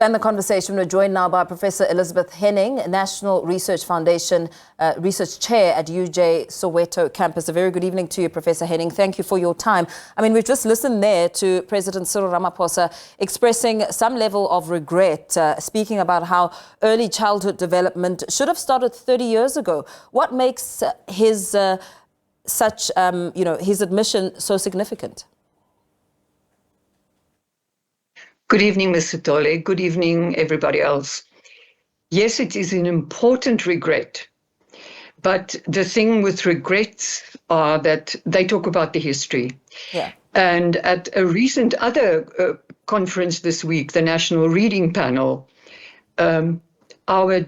And the conversation, we're joined now by Professor Elizabeth Henning, National Research Foundation Research Chair at UJ Soweto campus. A very good evening to you, Professor Henning. Thank you for your time. I mean, we've just listened there to President Cyril Ramaphosa expressing some level of regret, speaking about how early childhood development should have started 30 years ago. What makes his his admission so significant? Good evening, Mr. Tole. Good evening, everybody else. Yes, it is an important regret. But the thing with regrets are that they talk about the history. Yeah. And at a recent other conference this week, the National Reading Panel, our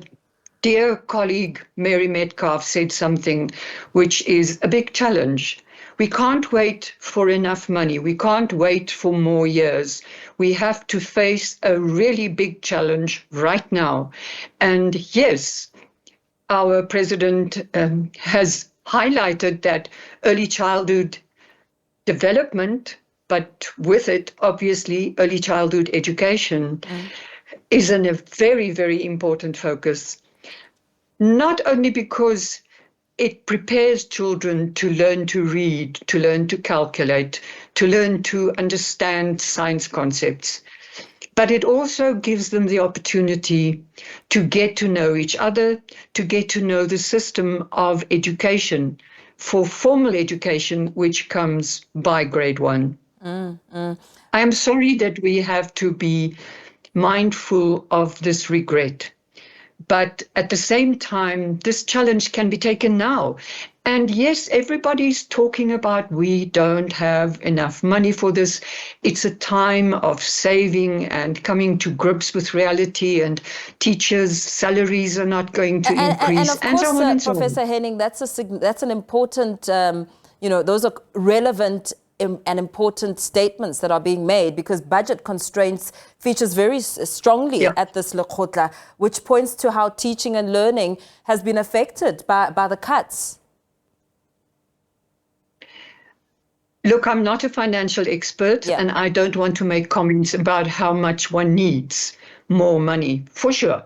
dear colleague Mary Metcalf said something which is a big challenge. We can't wait for enough money. We can't wait for more years. We have to face a really big challenge right now. And yes, our president has highlighted that early childhood development, but with it, obviously, early childhood education is a very, very important focus. Not only because it prepares children to learn to read, to learn to calculate, to learn to understand science concepts, but it also gives them the opportunity to get to know each other, to get to know the system of education for formal education, which comes by grade 1. I am sorry that we have to be mindful of this regret. But at the same time, this challenge can be taken now. And yes, everybody's talking about we don't have enough money for this. It's a time of saving and coming to grips with reality, and teachers' salaries are not going to increase. And of course, Professor Henning, that's an important, those are relevant and important statements that are being made, because budget constraints features very strongly at this Lekgotla, which points to how teaching and learning has been affected by the cuts. Look, I'm not a financial expert, and I don't want to make comments about how much one needs more money, for sure.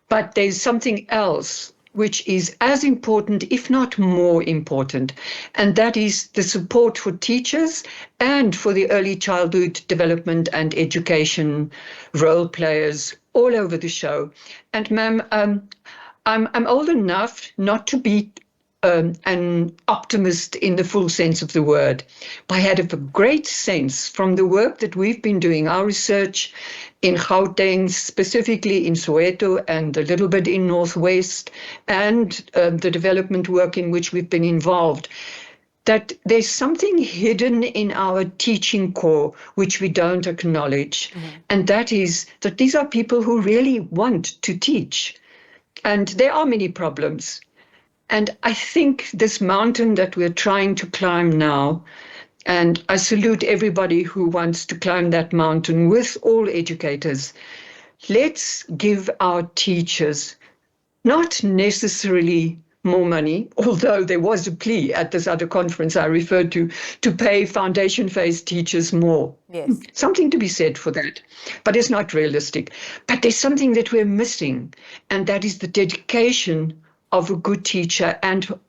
But there's something else which is as important, if not more important, and that is the support for teachers and for the early childhood development and education role players all over the show. And ma'am, I'm old enough not to be an optimist in the full sense of the word, but I had a great sense from the work that we've been doing, our research in Gauteng, specifically in Soweto and a little bit in Northwest, and the development work in which we've been involved, that there's something hidden in our teaching core which we don't acknowledge. And that is that these are people who really want to teach. And there are many problems. And I think this mountain that we're trying to climb now, and I salute everybody who wants to climb that mountain with all educators, let's give our teachers not necessarily more money, although there was a plea at this other conference I referred to pay foundation phase teachers more. Yes. Something to be said for that, but it's not realistic. But there's something that we're missing, and that is the dedication of a good teacher. And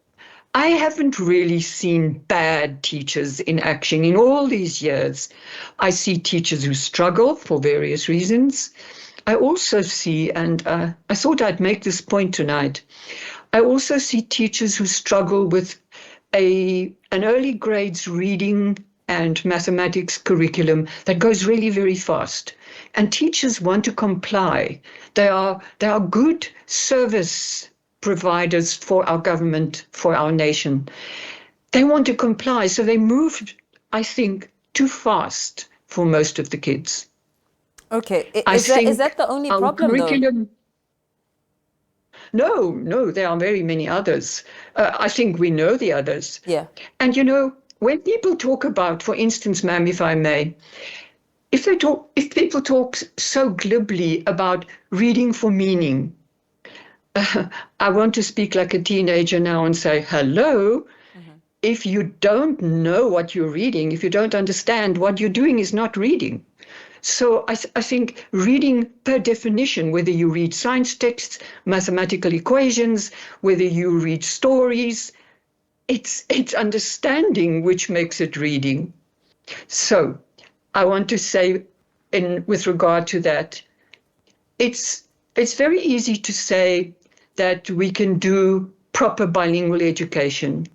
I haven't really seen bad teachers in action in all these years. I see teachers who struggle for various reasons. I also see, and I thought I'd make this point tonight, I also see teachers who struggle with an early grades reading and mathematics curriculum that goes really very fast. And teachers want to comply. They are good service providers for our government, for our nation. They want to comply, so they moved, I think, too fast for most of the kids. Okay, is that the only problem, though? No, there are very many others. I think we know the others. Yeah. And when people talk about, for instance, ma'am, if I may, if people talk so glibly about reading for meaning, I want to speak like a teenager now and say, hello, if you don't know what you're reading, if you don't understand, what you're doing is not reading. So I think reading per definition, whether you read science texts, mathematical equations, whether you read stories, it's understanding which makes it reading. So I want to say with regard to that, it's very easy to say that we can do proper bilingual education,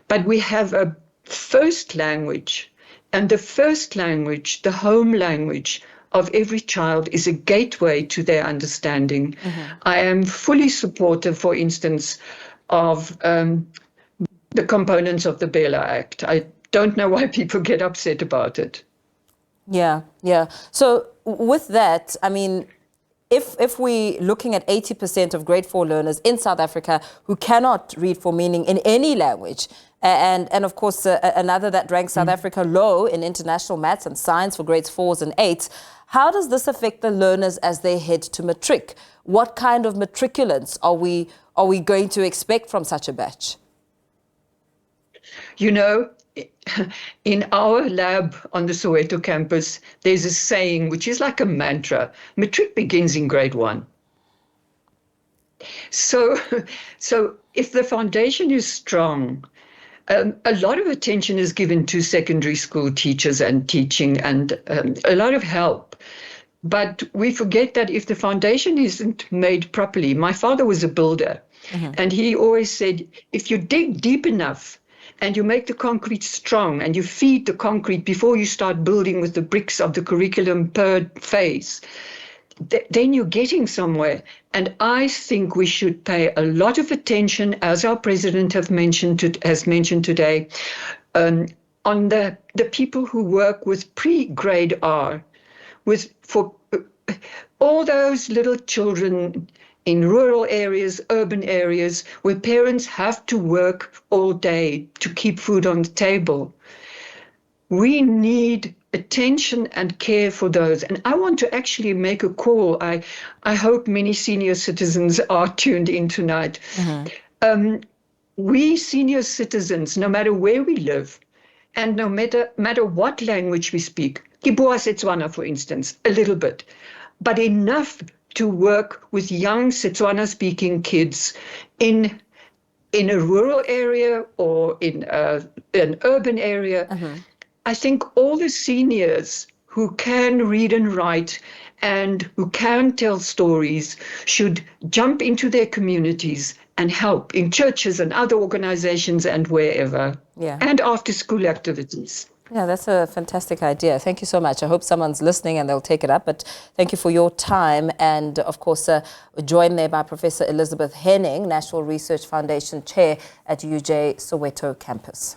but we have a first language, and the first language, the home language of every child, is a gateway to their understanding. I am fully supportive, for instance, of the components of the Bela Act. I don't know why people get upset about it. Yeah, yeah. So with that, I mean, if we're looking at 80% of grade 4 learners in South Africa who cannot read for meaning in any language, and of course another that ranks South Africa low in international maths and science for grades 4s and 8s, how does this affect the learners as they head to matric? What kind of matriculants are we going to expect from such a batch? You know, in our lab on the Soweto campus, there's a saying which is like a mantra: matric begins in grade 1. So if the foundation is strong, a lot of attention is given to secondary school teachers and teaching, and a lot of help. But we forget that if the foundation isn't made properly, my father was a builder, and he always said, if you dig deep enough and you make the concrete strong and you feed the concrete before you start building with the bricks of the curriculum per phase, then you're getting somewhere. And I think we should pay a lot of attention, as our president has mentioned today, on the people who work with pre-grade R, for all those little children in rural areas, urban areas, where parents have to work all day to keep food on the table. We need attention and care for those. And I want to actually make a call. I hope many senior citizens are tuned in tonight. We senior citizens, no matter where we live, and no matter what language we speak, ke bua Setswana, for instance, a little bit, but enough to work with young Setswana-speaking kids in a rural area or in an urban area. I think all the seniors who can read and write and who can tell stories should jump into their communities and help in churches and other organizations and wherever, and after school activities. Yeah, that's a fantastic idea. Thank you so much. I hope someone's listening and they'll take it up. But thank you for your time. And of course, joined there by Professor Elizabeth Henning, National Research Foundation Chair at UJ Soweto campus.